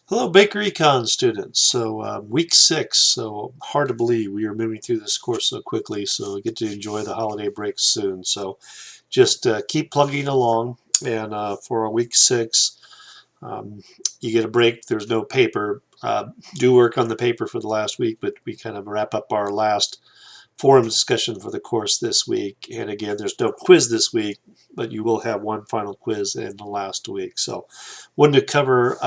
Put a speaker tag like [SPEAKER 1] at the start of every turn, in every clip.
[SPEAKER 1] Hello, Baker Econ students. Week 6, so hard to believe we are moving through this course so quickly, so we get to enjoy the holiday break soon. So just keep plugging along, and for week 6, you get a break. There's no paper. Do work on the paper for the last week, but we kind of wrap up our last forum discussion for the course this week. And again, there's no quiz this week, but you will have one final quiz in the last week. So wanted to cover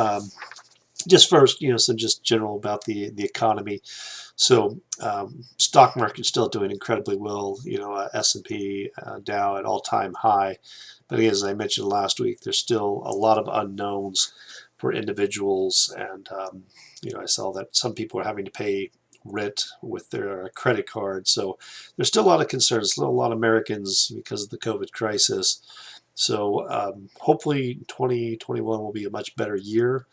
[SPEAKER 1] just first, some just general about the economy. Stock market's still doing incredibly well. S&P, Dow at all-time high. But again, as I mentioned last week, there's still a lot of unknowns for individuals, and I saw that some people are having to pay rent with their credit card. So there's still a lot of concerns. Still a lot of Americans because of the COVID crisis. So hopefully 2021 will be a much better year,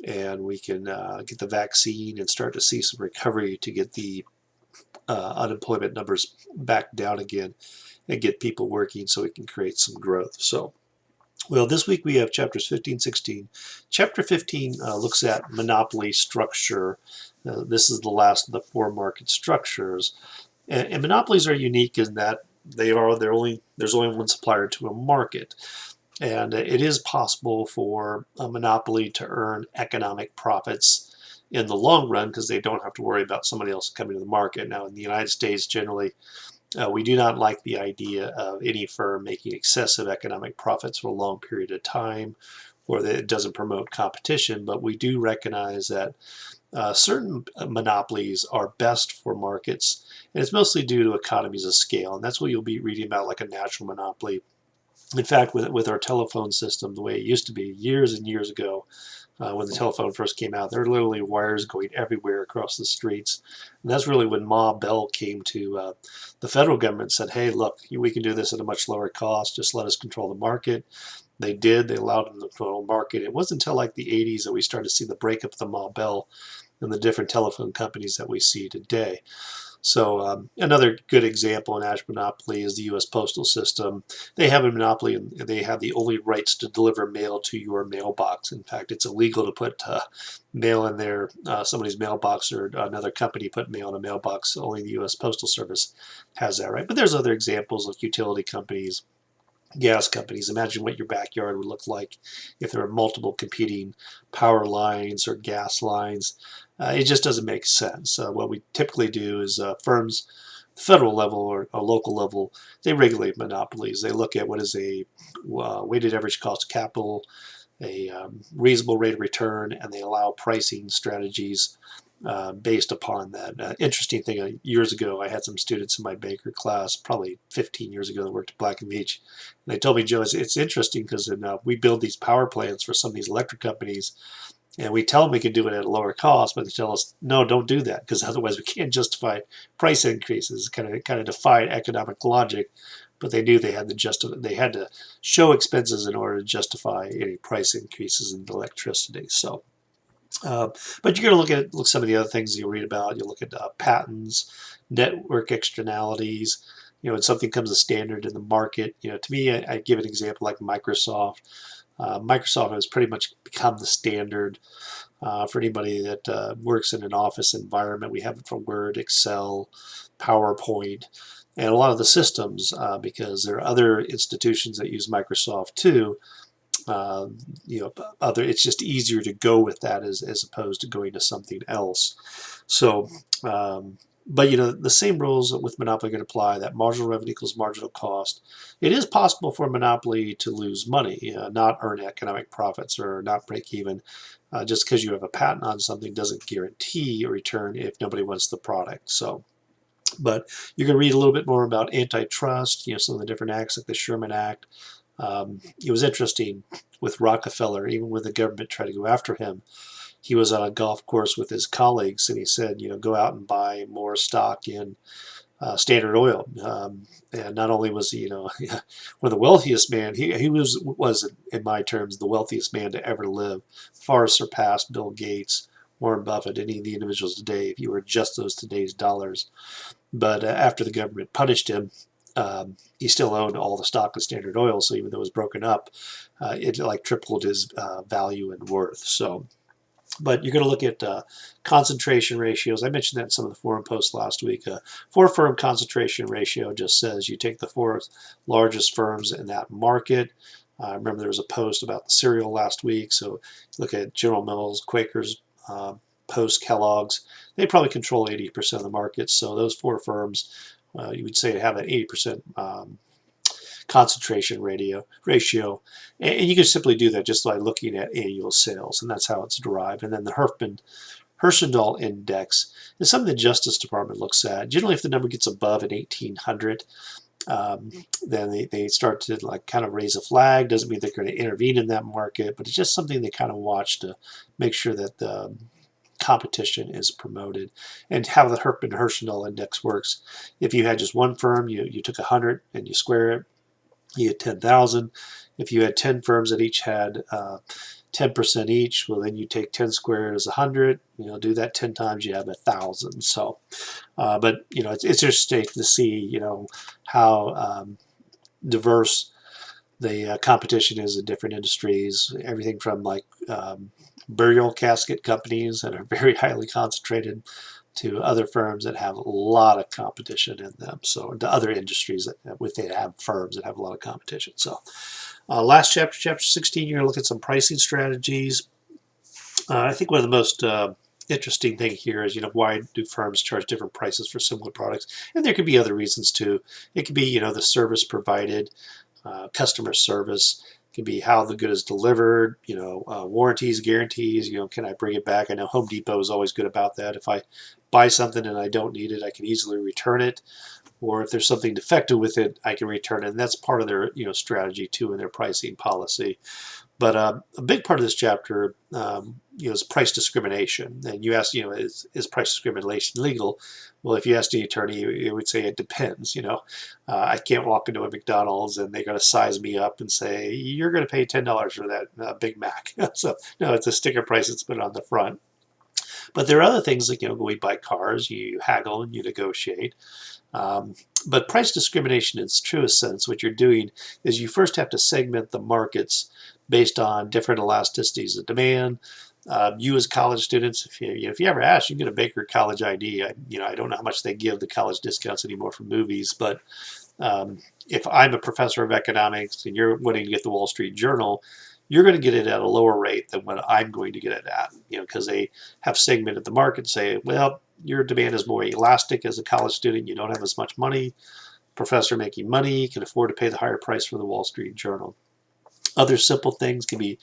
[SPEAKER 1] and we can get the vaccine and start to see some recovery to get the unemployment numbers back down again and get people working so we can create some growth. Well, this week we have chapters 15, 16. Chapter 15 looks at monopoly structure. This is the last of the four market structures. And monopolies are unique in that there's only one supplier to a market. And it is possible for a monopoly to earn economic profits in the long run because they don't have to worry about somebody else coming to the market. Now, in the United States, generally, we do not like the idea of any firm making excessive economic profits for a long period of time, or that it doesn't promote competition. But we do recognize that certain monopolies are best for markets, and it's mostly due to economies of scale. And that's what you'll be reading about, like a natural monopoly. In fact, with our telephone system, the way it used to be years and years ago, when the telephone first came out, there were literally wires going everywhere across the streets. And that's really when Ma Bell came to the federal government and said, hey, look, we can do this at a much lower cost. Just let us control the market. They did. They allowed them to control the market. It wasn't until like the 80s that we started to see the breakup of the Ma Bell and the different telephone companies that we see today. Another good example in Ash Monopoly is the U.S. Postal System. They have a monopoly, and they have the only rights to deliver mail to your mailbox. In fact, it's illegal to put mail in there, somebody's mailbox, or another company put mail in a mailbox. Only the U.S. Postal Service has that right. But there's other examples like utility companies, gas companies. Imagine what your backyard would look like if there were multiple competing power lines or gas lines. It just doesn't make sense. What we typically do is firms, federal level or a local level, they regulate monopolies. They look at what is a weighted average cost of capital, a reasonable rate of return, and they allow pricing strategies based upon that. Interesting thing, years ago, I had some students in my Baker class, probably 15 years ago, that worked at Black & Veatch. And they told me, Joe, it's interesting because we build these power plants for some of these electric companies, and we tell them we can do it at a lower cost, but they tell us, no, don't do that, because otherwise we can't justify price increases. Kind of defied economic logic, but they knew they had to show expenses in order to justify any price increases in electricity. Uh, but you're going to look at some of the other things you'll read about. You'll look at patents, network externalities. When something becomes a standard in the market, to me, I give an example like Microsoft. Microsoft has pretty much become the standard for anybody that works in an office environment. We have it for Word, Excel, PowerPoint, and a lot of the systems, because there are other institutions that use Microsoft too. uh, it's just easier to go with that as opposed to going to something else. So um, but the same rules with monopoly can apply, that marginal revenue equals marginal cost. It is possible for a monopoly to lose money, not earn economic profits or not break even. Just because you have a patent on something doesn't guarantee a return if nobody wants the product. But you can read a little bit more about antitrust, some of the different acts like the Sherman Act. It was interesting with Rockefeller, even when the government tried to go after him. He was on a golf course with his colleagues, and he said, go out and buy more stock in Standard Oil. And not only was he, one of the wealthiest man, he was in my terms the wealthiest man to ever live, far surpassed Bill Gates, Warren Buffett, any of the individuals today, if you were just those today's dollars. But after the government punished him, he still owned all the stock of Standard Oil. So even though it was broken up, it like tripled his value and worth. But you're going to look at concentration ratios. I mentioned that in some of the forum posts last week. Four firm concentration ratio just says you take the four largest firms in that market. Remember there was a post about the cereal last week. So look at General Mills, Quakers, Post, Kellogg's. They probably control 80% of the market. So those four firms, you would say have an 80% concentration ratio, and you can simply do that just by looking at annual sales, and that's how it's derived. And then the Herfindahl Index is something the Justice Department looks at. Generally, if the number gets above an 1800, then they start to like kind of raise a flag. Doesn't mean they're going to intervene in that market, but it's just something they kind of watch to make sure that the competition is promoted. And how the Herfindahl Index works: if you had just one firm, you took 100 and you square it, you get 10,000. If you had 10 firms that each had 10% each, well, then you take 10 squared as 100. Do that 10 times, you have 1,000. So, but it's interesting to see how diverse the competition is in different industries. Everything from like burial casket companies that are very highly concentrated to other firms that have a lot of competition in them. So to other industries they have firms that have a lot of competition. So last chapter, chapter 16, you're going to look at some pricing strategies. I think one of the most interesting thing here is, why do firms charge different prices for similar products? And there could be other reasons too. It could be, the service provided, customer service. It can be how the good is delivered, warranties, guarantees, can I bring it back? I know Home Depot is always good about that. If I buy something and I don't need it, I can easily return it. Or if there's something defective with it, I can return it. And that's part of their strategy too in their pricing policy. But a big part of this chapter, is price discrimination. And you asked, is price discrimination legal? Well, if you asked the attorney, it would say it depends. I can't walk into a McDonald's and they're going to size me up and say you're going to pay $10 for that Big Mac. So no, it's a sticker price that's put on the front. But there are other things like when we buy cars, you haggle and you negotiate. But price discrimination in its truest sense, what you're doing is you first have to segment the markets based on different elasticities of demand. You as college students, if you ever ask, you can get a Baker College ID. I don't know how much they give the college discounts anymore for movies, but if I'm a professor of economics and you're wanting to get the Wall Street Journal, you're going to get it at a lower rate than what I'm going to get it at, because they have segmented the market and say, well, your demand is more elastic as a college student. You don't have as much money. Professor making money can afford to pay the higher price for the Wall Street Journal. Other simple things can be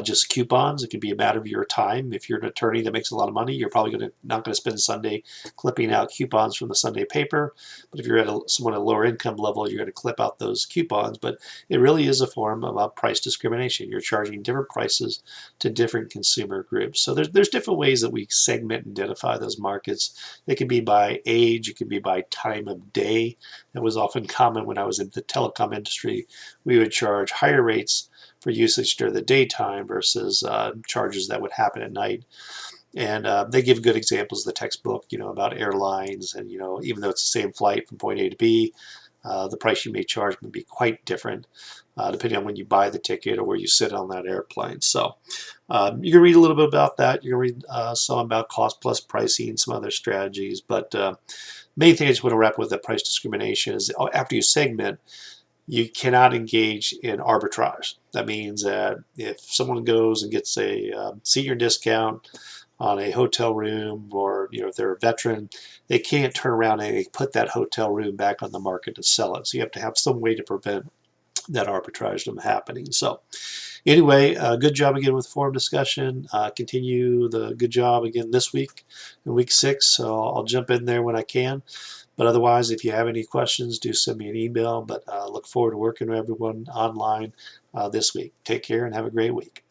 [SPEAKER 1] just coupons. It can be a matter of your time. If you're an attorney that makes a lot of money, you're probably not going to spend Sunday clipping out coupons from the Sunday paper. But if you're at someone at a lower income level, you're going to clip out those coupons. But it really is a form of price discrimination. You're charging different prices to different consumer groups. So there's different ways that we segment and identify those markets. It can be by age. It can be by time of day. That was often common when I was in the telecom industry. We would charge higher rates for usage during the daytime versus charges that would happen at night. And they give good examples in the textbook, about airlines, and even though it's the same flight from point A to B, the price you may charge may be quite different depending on when you buy the ticket or where you sit on that airplane. So you can read a little bit about that. You can read some about cost plus pricing and some other strategies. But main thing I just want to wrap with that price discrimination is after you segment, you cannot engage in arbitrage. That means that if someone goes and gets a senior discount on a hotel room, or if they're a veteran, they can't turn around and put that hotel room back on the market to sell it. So you have to have some way to prevent that arbitrage from happening. So anyway, good job again with forum discussion. Continue the good job again this week in week 6. So I'll jump in there when I can. But otherwise, if you have any questions, do send me an email. But look forward to working with everyone online this week. Take care and have a great week.